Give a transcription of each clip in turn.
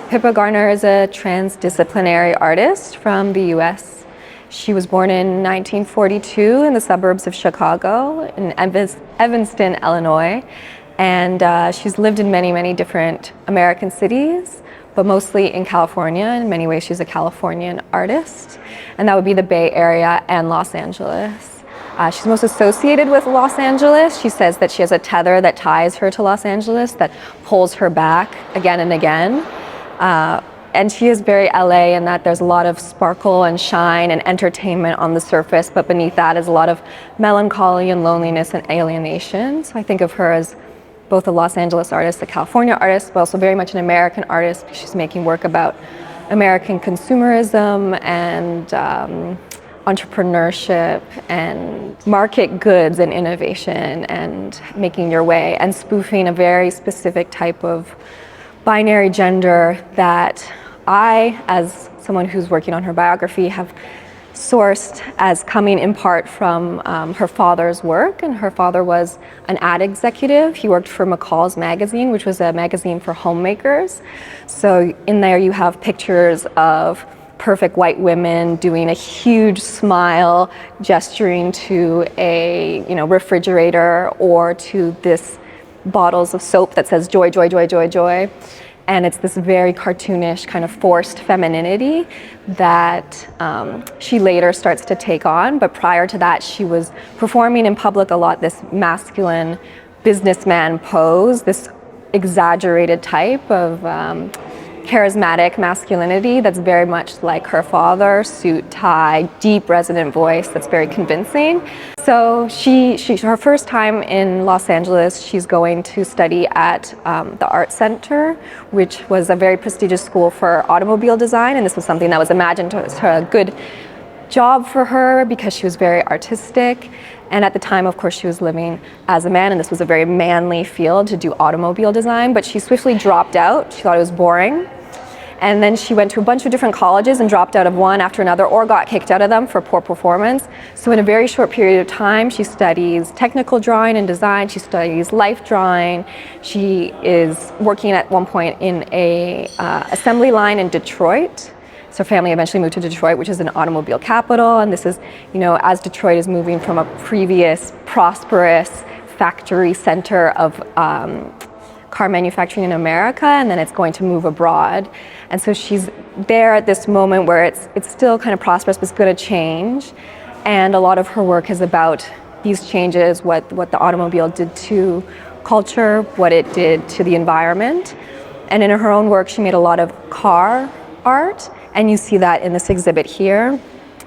Pippa Garner is a transdisciplinary artist from the US. She was born in 1942 in the suburbs of Chicago in Evanston, Illinois. And she's lived in many, many different American cities, but mostly in California. In many ways, she's a Californian artist. And that would be the Bay Area and Los Angeles. She's most associated with Los Angeles. She says that she has a tether that ties her to Los Angeles, that pulls her back again and again. And she is very LA in that there's a lot of sparkle and shine and entertainment on the surface, but beneath that is a lot of melancholy and loneliness and alienation. So I think of her as both a Los Angeles artist, a California artist, but also very much an American artist. She's making work about American consumerism and entrepreneurship and market goods and innovation and making your way and spoofing a very specific type of binary gender that I, as someone who's working on her biography, have sourced as coming in part from her father's work. And her father was an ad executive. He worked for McCall's magazine, which was a magazine for homemakers. So in there you have pictures of perfect white women doing a huge smile, gesturing to a refrigerator or to this bottles of soap that says joy, joy, joy, joy, joy. And it's this very cartoonish kind of forced femininity that she later starts to take on. But prior to that, she was performing in public a lot this masculine businessman pose, this exaggerated type of charismatic masculinity that's very much like her father, suit, tie, deep resonant voice that's very convincing. So her first time in Los Angeles, she's going to study at the Art Center, which was a very prestigious school for automobile design, and this was something that was imagined to a good job for her because she was very artistic. And at the time, of course, she was living as a man, and this was a very manly field to do automobile design, but she swiftly dropped out. She thought it was boring. And then she went to a bunch of different colleges and dropped out of one after another or got kicked out of them for poor performance. So in a very short period of time, she studies technical drawing and design, she studies life drawing. She is working at one point in a assembly line in Detroit. So her family eventually moved to Detroit, which is an automobile capital. And this is, as Detroit is moving from a previous prosperous factory center of car manufacturing in America, and then it's going to move abroad. And so she's there at this moment where it's still kind of prosperous, but it's going to change. And a lot of her work is about these changes, what the automobile did to culture, what it did to the environment. And in her own work, she made a lot of car art, and you see that in this exhibit here.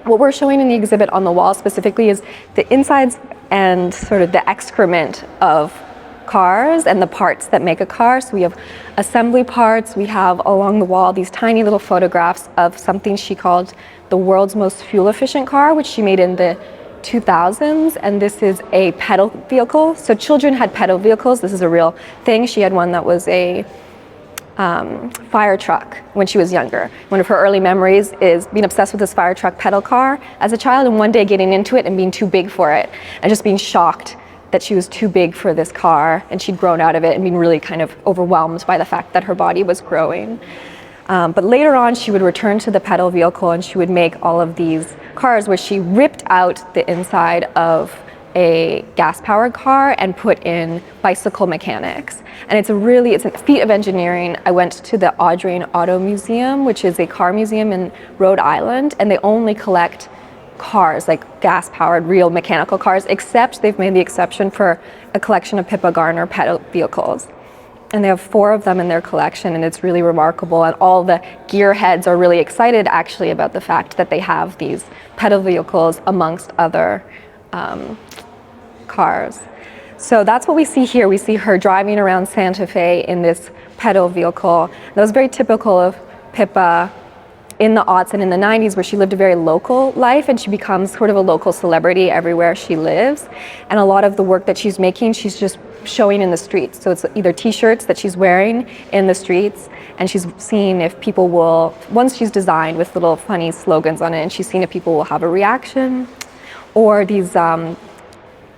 What we're showing in the exhibit on the wall specifically is the insides and sort of the excrement of cars and the parts that make a car. So we have assembly parts, we have along the wall these tiny little photographs of something she called the world's most fuel efficient car, which she made in the 2000s, and this is a pedal vehicle. So children had pedal vehicles, this is a real thing. She had one that was a fire truck when she was younger. One of her early memories is being obsessed with this fire truck pedal car as a child, and one day getting into it and being too big for it and just being shocked that she was too big for this car, and she'd grown out of it and been really kind of overwhelmed by the fact that her body was growing. But later on, she would return to the pedal vehicle and she would make all of these cars where she ripped out the inside of a gas-powered car and put in bicycle mechanics. And it's a feat of engineering. I went to the Audrain Auto Museum, which is a car museum in Rhode Island, and they only collect cars, like gas-powered, real mechanical cars, except they've made the exception for a collection of Pippa Garner pedal vehicles. And they have 4 of them in their collection, and it's really remarkable. And all the gearheads are really excited, actually, about the fact that they have these pedal vehicles amongst other cars. So that's what we see here. We see her driving around Santa Fe in this pedal vehicle. That was very typical of Pippa in the aughts and in the 90s, where she lived a very local life, and she becomes sort of a local celebrity everywhere she lives. And a lot of the work that she's making, she's just showing in the streets. So it's either t-shirts that she's wearing in the streets, and she's seeing if people will, once she's designed with little funny slogans on it, and she's seeing if people will have a reaction, or these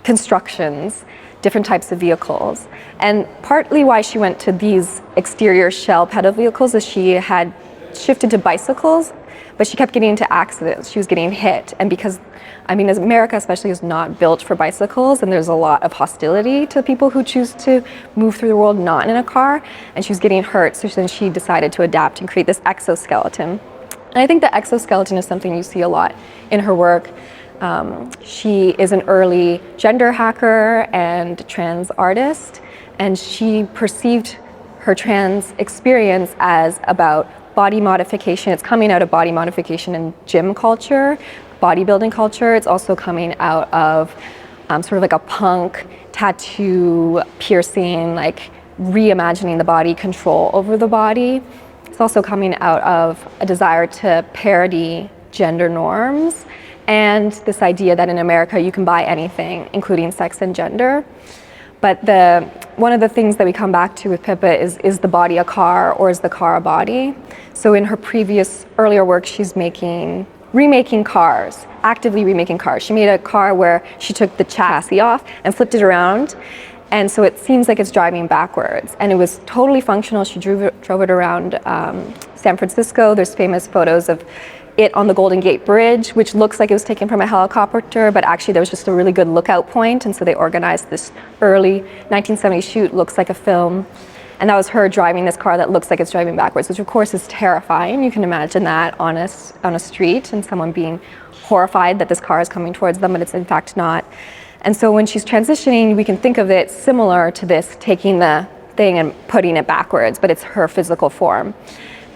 constructions different types of vehicles. And partly why she went to these exterior shell pedal vehicles is she had shifted to bicycles, but she kept getting into accidents. She was getting hit. And because, I mean, as America especially is not built for bicycles, and there's a lot of hostility to people who choose to move through the world not in a car, and she was getting hurt, so then she decided to adapt and create this exoskeleton. And I think the exoskeleton is something you see a lot in her work. She is an early gender hacker and trans artist, and she perceived her trans experience as about body modification. It's coming out of body modification in gym culture, bodybuilding culture. It's also coming out of sort of like a punk, tattoo, piercing, like reimagining the body, control over the body. It's also coming out of a desire to parody gender norms and this idea that in America you can buy anything, including sex and gender. But one of the things that we come back to with Pippa is the body a car, or is the car a body? So in her previous earlier work, she's remaking cars, actively remaking cars. She made a car where she took the chassis off and flipped it around, and so it seems like it's driving backwards. And it was totally functional. She drove it around San Francisco. There's famous photos of it on the Golden Gate Bridge, which looks like it was taken from a helicopter, but actually there was just a really good lookout point, and so they organized this early 1970s shoot, looks like a film, and that was her driving this car that looks like it's driving backwards, which of course is terrifying. You can imagine that on a street and someone being horrified that this car is coming towards them, but it's in fact not. And so when she's transitioning, we can think of it similar to this, taking the thing and putting it backwards, but it's her physical form.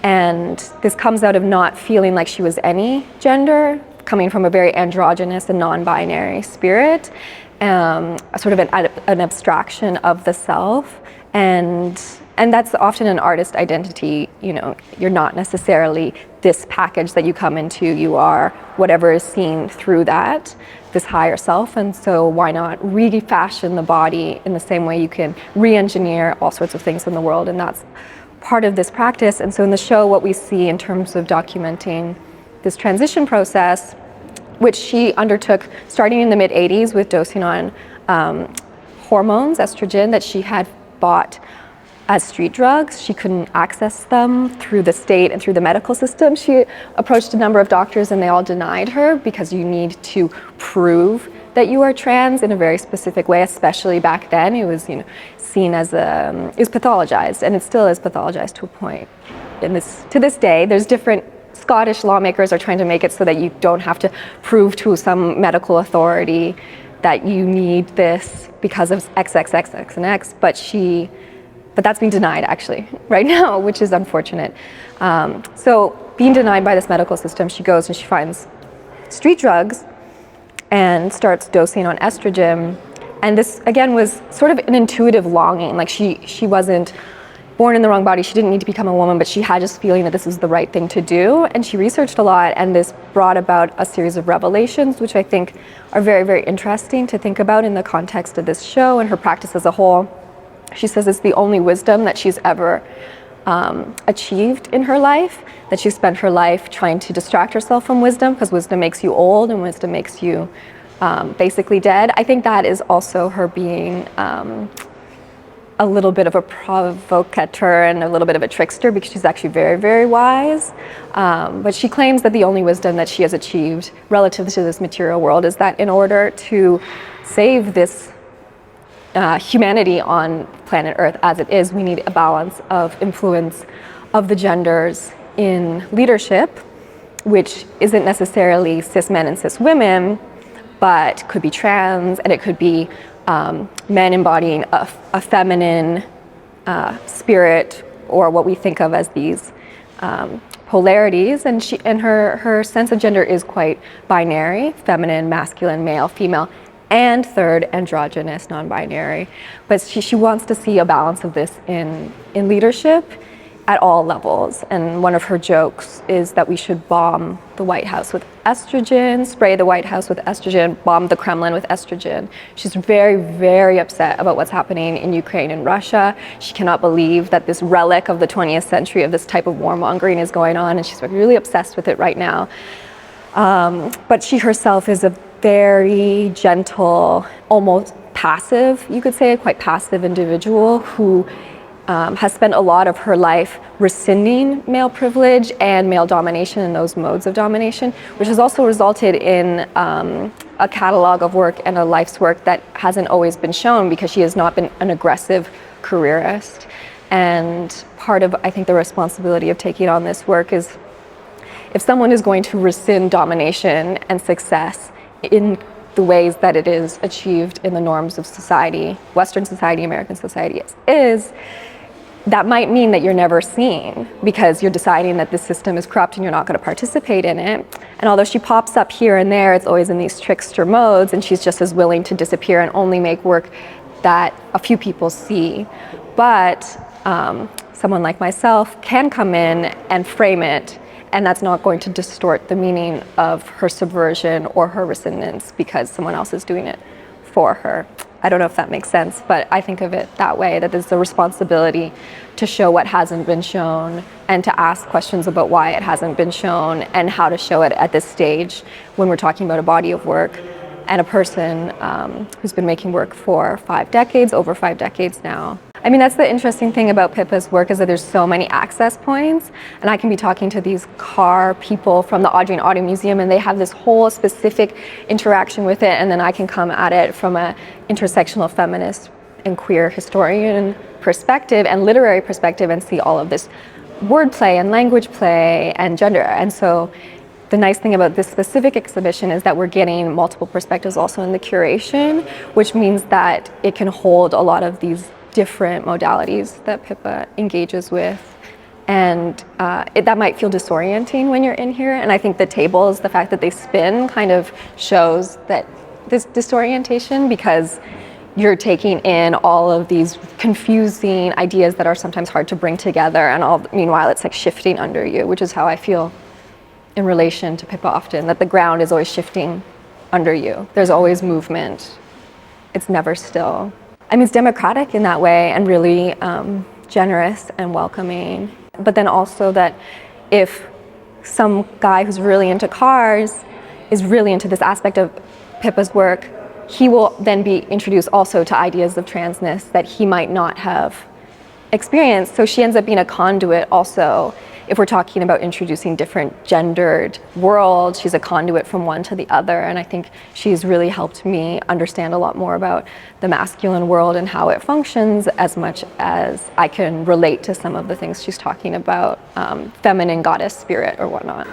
And this comes out of not feeling like she was any gender, coming from a very androgynous and non-binary spirit, sort of an abstraction of the self. And that's often an artist identity. You know, you're not necessarily this package that you come into, you are whatever is seen through that, this higher self. And so why not refashion the body in the same way you can re-engineer all sorts of things in the world? And that's part of this practice. And so in the show, what we see in terms of documenting this transition process, which she undertook starting in the mid-'80s with dosing on hormones, estrogen, that she had bought as street drugs. She couldn't access them through the state and through the medical system. She approached a number of doctors and they all denied her because you need to prove that you are trans in a very specific way, especially back then. It was, seen as it was pathologized, and it still is pathologized to a point. To this day, there's different Scottish lawmakers are trying to make it so that you don't have to prove to some medical authority that you need this because of XXXX and X, but that's being denied actually right now, which is unfortunate. So being denied by this medical system, she goes and she finds street drugs and starts dosing on estrogen. And this, again, was sort of an intuitive longing. Like she wasn't born in the wrong body. She didn't need to become a woman, but she had just feeling that this was the right thing to do. And she researched a lot, and this brought about a series of revelations, which I think are very, very interesting to think about in the context of this show and her practice as a whole. She says it's the only wisdom that she's ever achieved in her life, that she spent her life trying to distract herself from wisdom, because wisdom makes you old and wisdom makes you basically dead. I think that is also her being a little bit of a provocateur and a little bit of a trickster, because she's actually very, very wise. But she claims that the only wisdom that she has achieved relative to this material world is that in order to save this humanity on planet Earth as it is, we need a balance of influence of the genders in leadership, which isn't necessarily cis men and cis women, but could be trans, and it could be men embodying a feminine spirit, or what we think of as these polarities. And her sense of gender is quite binary: feminine, masculine, male, female, and third, androgynous, non-binary. But she wants to see a balance of this in leadership at all levels. And one of her jokes is that we should bomb the White House with estrogen, spray the White House with estrogen, bomb the Kremlin with estrogen. She's very, very upset about what's happening in Ukraine and Russia. She cannot believe that this relic of the 20th century of this type of warmongering is going on, and she's really obsessed with it right now. But she herself is a very gentle, almost passive, you could say, a quite passive individual who has spent a lot of her life rescinding male privilege and male domination and those modes of domination, which has also resulted in a catalog of work and a life's work that hasn't always been shown because she has not been an aggressive careerist. And part of, I think, the responsibility of taking on this work is if someone is going to rescind domination and success in the ways that it is achieved in the norms of society, Western society, American society is, that might mean that you're never seen because you're deciding that this system is corrupt and you're not going to participate in it. And although she pops up here and there, it's always in these trickster modes, and she's just as willing to disappear and only make work that a few people see. But someone like myself can come in and frame it, and that's not going to distort the meaning of her subversion or her rescindance because someone else is doing it for her. I don't know if that makes sense, but I think of it that way, that there's a responsibility to show what hasn't been shown and to ask questions about why it hasn't been shown and how to show it at this stage when we're talking about a body of work and a person who's been making work for over 5 decades now. I mean, that's the interesting thing about Pippa's work is that there's so many access points, and I can be talking to these people from the Audrey and Otto Museum, and they have this whole specific interaction with it, and then I can come at it from an intersectional feminist and queer historian perspective and literary perspective and see all of this wordplay and language play and gender. And so the nice thing about this specific exhibition is that we're getting multiple perspectives also in the curation, which means that it can hold a lot of these different modalities that Pippa engages with, and that might feel disorienting when you're in here, and I think the tables, the fact that they spin kind of shows that this disorientation because you're taking in all of these confusing ideas that are sometimes hard to bring together, and meanwhile it's like shifting under you, which is how I feel in relation to Pippa often, that the ground is always shifting under you. There's always movement. It's never still. I mean, it's democratic in that way and really generous and welcoming. But then also that if some guy who's really into cars is really into this aspect of Pippa's work, he will then be introduced also to ideas of transness that he might not have experienced. So she ends up being a conduit also. If we're talking about introducing different gendered worlds, she's a conduit from one to the other. And I think she's really helped me understand a lot more about the masculine world and how it functions, as much as I can relate to some of the things she's talking about, feminine goddess spirit or whatnot.